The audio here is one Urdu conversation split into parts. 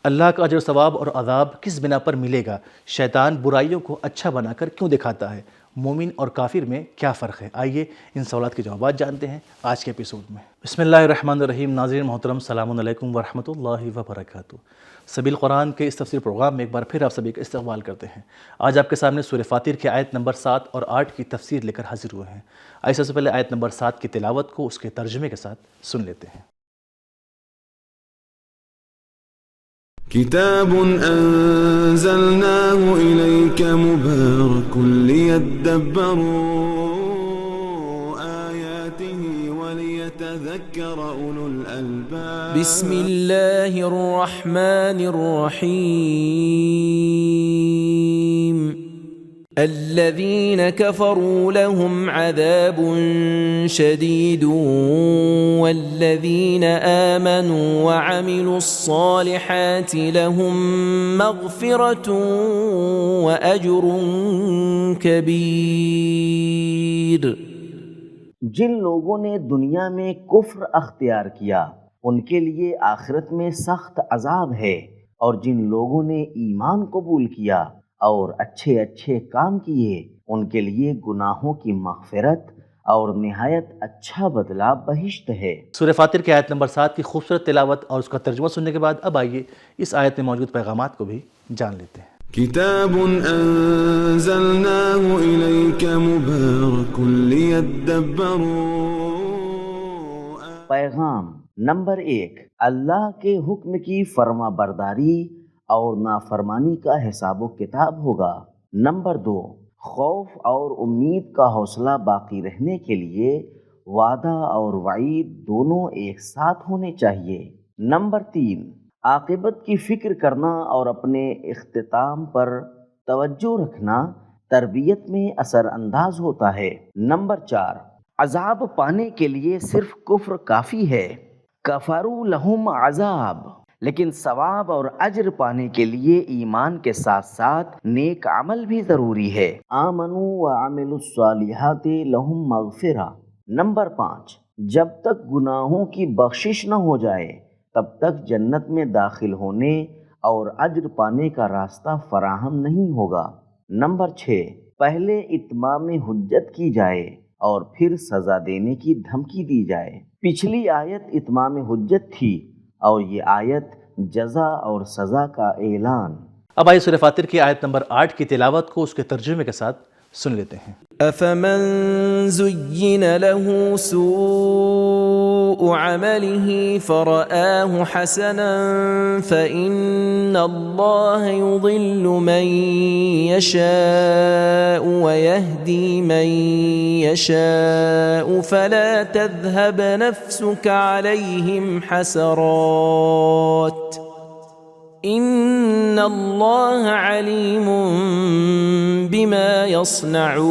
اللہ کا اجر و ثواب اور عذاب کس بنا پر ملے گا؟ شیطان برائیوں کو اچھا بنا کر کیوں دکھاتا ہے؟ مومن اور کافر میں کیا فرق ہے؟ آئیے ان سوالات کے جوابات جانتے ہیں آج کے ایپیسوڈ میں۔ بسم اللہ الرحمن الرحیم۔ ناظرین محترم، السلام علیکم ورحمۃ اللہ وبرکاتہ۔ سبیل قرآن کے اس تفسیر پروگرام میں ایک بار پھر آپ سبھی کا استقبال کرتے ہیں۔ آج آپ کے سامنے سورہ فاطر کی آیت نمبر 7 اور 8 کی تفسیر لے کر حاضر ہوئے ہیں۔ آئیے سب سے پہلے آیت نمبر 7 کی تلاوت کو اس کے ترجمے کے ساتھ سن لیتے ہیں۔ كتاب أنزلناه إليك مبارك ليدبروا آياته وليتذكر أولو الألباب بسم الله الرحمن الرحيم الذين كفروا لهم عذاب شديد والذين آمنوا وعملوا الصالحات لهم مغفرة وأجر كبير۔ جن لوگوں نے دنیا میں کفر اختیار کیا ان کے لیے آخرت میں سخت عذاب ہے، اور جن لوگوں نے ایمان قبول کیا اور اچھے اچھے کام کیے ان کے لیے گناہوں کی مغفرت اور نہایت اچھا بدلہ بہشت ہے۔ سورہ فاطر کی آیت نمبر 7 کی خوبصورت تلاوت اور اس کا ترجمہ سننے کے بعد اب آئیے اس آیت میں موجود پیغامات کو بھی جان لیتے ہیں۔ كتاب أنزلناه إليك مبارك ليدبروا۔ پیغام نمبر 1، اللہ کے حکم کی فرما برداری اور نافرمانی کا حساب و کتاب ہوگا۔ نمبر 2، خوف اور امید کا حوصلہ باقی رہنے کے لیے وعدہ اور وعید دونوں ایک ساتھ ہونے چاہیے۔ نمبر 3، عاقبت کی فکر کرنا اور اپنے اختتام پر توجہ رکھنا تربیت میں اثر انداز ہوتا ہے۔ نمبر 4، عذاب پانے کے لیے صرف کفر کافی ہے، کفروا لہم عذاب، لیکن ثواب اور اجر پانے کے لیے ایمان کے ساتھ ساتھ نیک عمل بھی ضروری ہے۔ آمنوا وعملوا الصالحات لہم مغفرہ۔ نمبر 5، جب تک گناہوں کی بخشش نہ ہو جائے تب تک جنت میں داخل ہونے اور اجر پانے کا راستہ فراہم نہیں ہوگا۔ نمبر 6، پہلے اتمام حجت کی جائے اور پھر سزا دینے کی دھمکی دی جائے۔ پچھلی آیت اتمام حجت تھی اور یہ آیت جزا اور سزا کا اعلان۔ اب آئیے سورہ فاطر کی آیت نمبر 8 کی تلاوت کو اس کے ترجمے کے ساتھ سن لیتے ہیں۔ أفمن زين له سوء عمله فرآه حسنا فإن الله يضل من يشاء ويهدي من يشاء فلا تذهب نفسك عليهم حسرات ان اللہ علیم بما یصنعون۔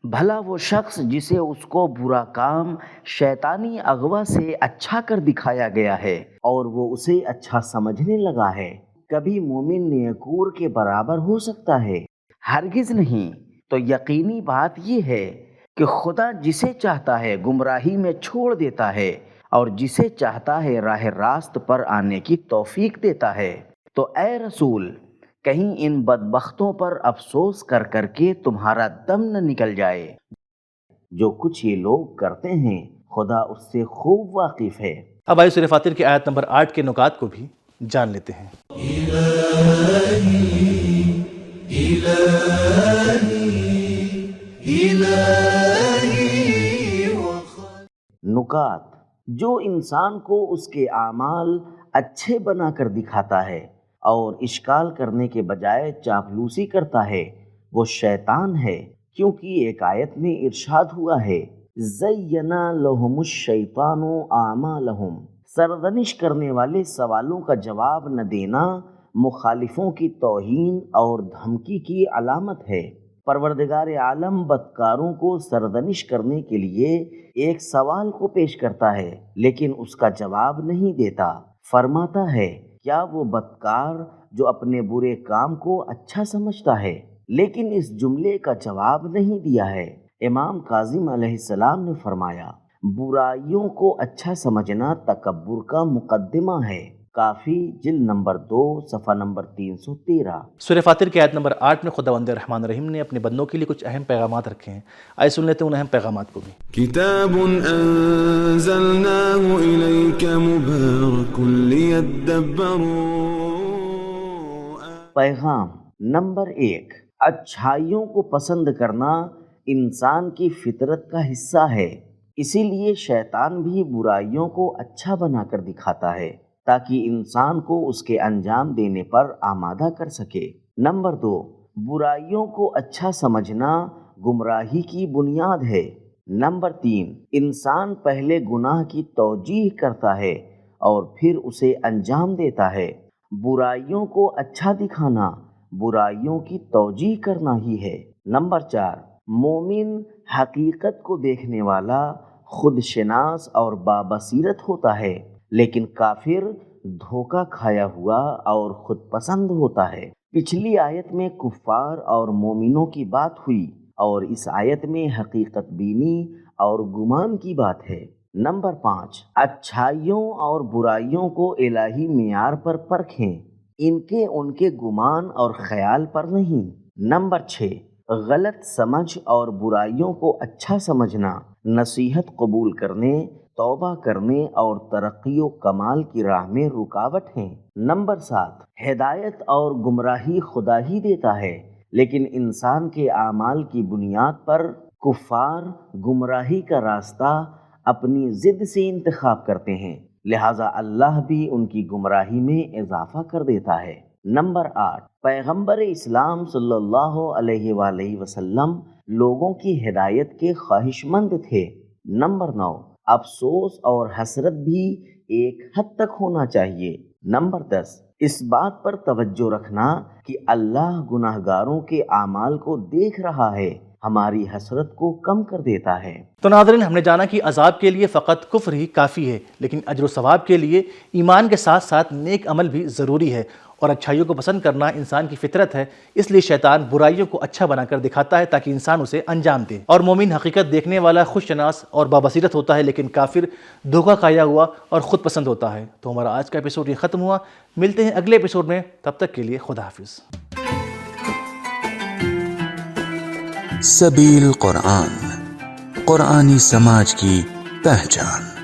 بھلا وہ شخص جسے اس کو برا کام شیطانی اغوا سے اچھا کر دکھایا گیا ہے اور وہ اسے اچھا سمجھنے لگا ہے، کبھی مومن نیکور کے برابر ہو سکتا ہے؟ ہرگز نہیں۔ تو یقینی بات یہ ہے کہ خدا جسے چاہتا ہے گمراہی میں چھوڑ دیتا ہے اور جسے چاہتا ہے راہ راست پر آنے کی توفیق دیتا ہے۔ تو اے رسول، کہیں ان بدبختوں پر افسوس کر کر کے تمہارا دم نہ نکل جائے۔ جو کچھ یہ لوگ کرتے ہیں خدا اس سے خوب واقف ہے۔ اب آئیے سورہ فاطر کی آیت نمبر 8 کے نکات کو بھی جان لیتے ہیں۔ نکات: جو انسان کو اس کے اعمال اچھے بنا کر دکھاتا ہے اور اشکال کرنے کے بجائے چاپلوسی کرتا ہے وہ شیطان ہے، کیونکہ ایک آیت میں ارشاد ہوا ہے زَيَّنَ لَهُمُ الشَّيْطَانُ أَعْمَالَهُمْ۔ سرزنش کرنے والے سوالوں کا جواب نہ دینا مخالفوں کی توہین اور دھمکی کی علامت ہے۔ پروردگار عالم بدکاروں کو سرزنش کرنے کے لیے ایک سوال کو پیش کرتا ہے لیکن اس کا جواب نہیں دیتا۔ فرماتا ہے کیا وہ بدکار جو اپنے برے کام کو اچھا سمجھتا ہے لیکن اس جملے کا جواب نہیں دیا ہے۔ امام کاظم علیہ السلام نے فرمایا برائیوں کو اچھا سمجھنا تکبر کا مقدمہ ہے۔ کافی جلد نمبر 2 صفحہ نمبر 313۔ سورہ فاطر کی آیت نمبر 8 میں خداوند رحمان الرحیم نے اپنے بندوں کے لیے کچھ اہم پیغامات رکھے ہیں۔ آئے سن لیتے ہیں ان اہم پیغامات کو بھی۔ كتاب أنزلناه إليك مبارك ليدبروا پیغام نمبر 1، اچھائیوں کو پسند کرنا انسان کی فطرت کا حصہ ہے، اسی لیے شیطان بھی برائیوں کو اچھا بنا کر دکھاتا ہے تاکہ انسان کو اس کے انجام دینے پر آمادہ کر سکے۔ نمبر 2، برائیوں کو اچھا سمجھنا گمراہی کی بنیاد ہے۔ نمبر 3، انسان پہلے گناہ کی توجیہ کرتا ہے اور پھر اسے انجام دیتا ہے۔ برائیوں کو اچھا دکھانا برائیوں کی توجیہ کرنا ہی ہے۔ نمبر 4، مومن حقیقت کو دیکھنے والا، خود شناس اور بابصیرت ہوتا ہے، لیکن کافر دھوکہ کھایا ہوا اور خود پسند ہوتا ہے۔ پچھلی آیت میں کفار اور مومنوں کی بات ہوئی اور اس آیت میں حقیقت بینی اور گمان کی بات ہے۔ نمبر 5، اچھائیوں اور برائیوں کو الہی معیار پر پرکھیں، ان کے گمان اور خیال پر نہیں۔ نمبر 6، غلط سمجھ اور برائیوں کو اچھا سمجھنا نصیحت قبول کرنے، توبہ کرنے اور ترقی و کمال کی راہ میں رکاوٹ ہیں۔ نمبر 7، ہدایت اور گمراہی خدا ہی دیتا ہے، لیکن انسان کے اعمال کی بنیاد پر کفار گمراہی کا راستہ اپنی ضد سے انتخاب کرتے ہیں، لہٰذا اللہ بھی ان کی گمراہی میں اضافہ کر دیتا ہے۔ نمبر 8، پیغمبر اسلام صلی اللہ علیہ وآلہ وسلم لوگوں کی ہدایت کے خواہش مند تھے۔ نمبر 9، افسوس اور حسرت بھی ایک حد تک ہونا چاہیے۔ نمبر 10، اس بات پر توجہ رکھنا کہ اللہ گناہ گاروں کے اعمال کو دیکھ رہا ہے، ہماری حسرت کو کم کر دیتا ہے۔ تو ناظرین، ہم نے جانا کہ عذاب کے لیے فقط کفر ہی کافی ہے، لیکن اجر و ثواب کے لیے ایمان کے ساتھ ساتھ نیک عمل بھی ضروری ہے، اور اچھائیوں کو پسند کرنا انسان کی فطرت ہے، اس لیے شیطان برائیوں کو اچھا بنا کر دکھاتا ہے تاکہ انسان اسے انجام دے، اور مومن حقیقت دیکھنے والا، خود شناس اور بابصیرت ہوتا ہے، لیکن کافر دھوکہ کھایا ہوا اور خود پسند ہوتا ہے۔ تو ہمارا آج کا ایپیسوڈ یہ ختم ہوا، ملتے ہیں اگلے ایپیسوڈ میں، تب تک کے لیے خدا حافظ۔ سبیل قرآن، قرآنی سماج کی پہچان۔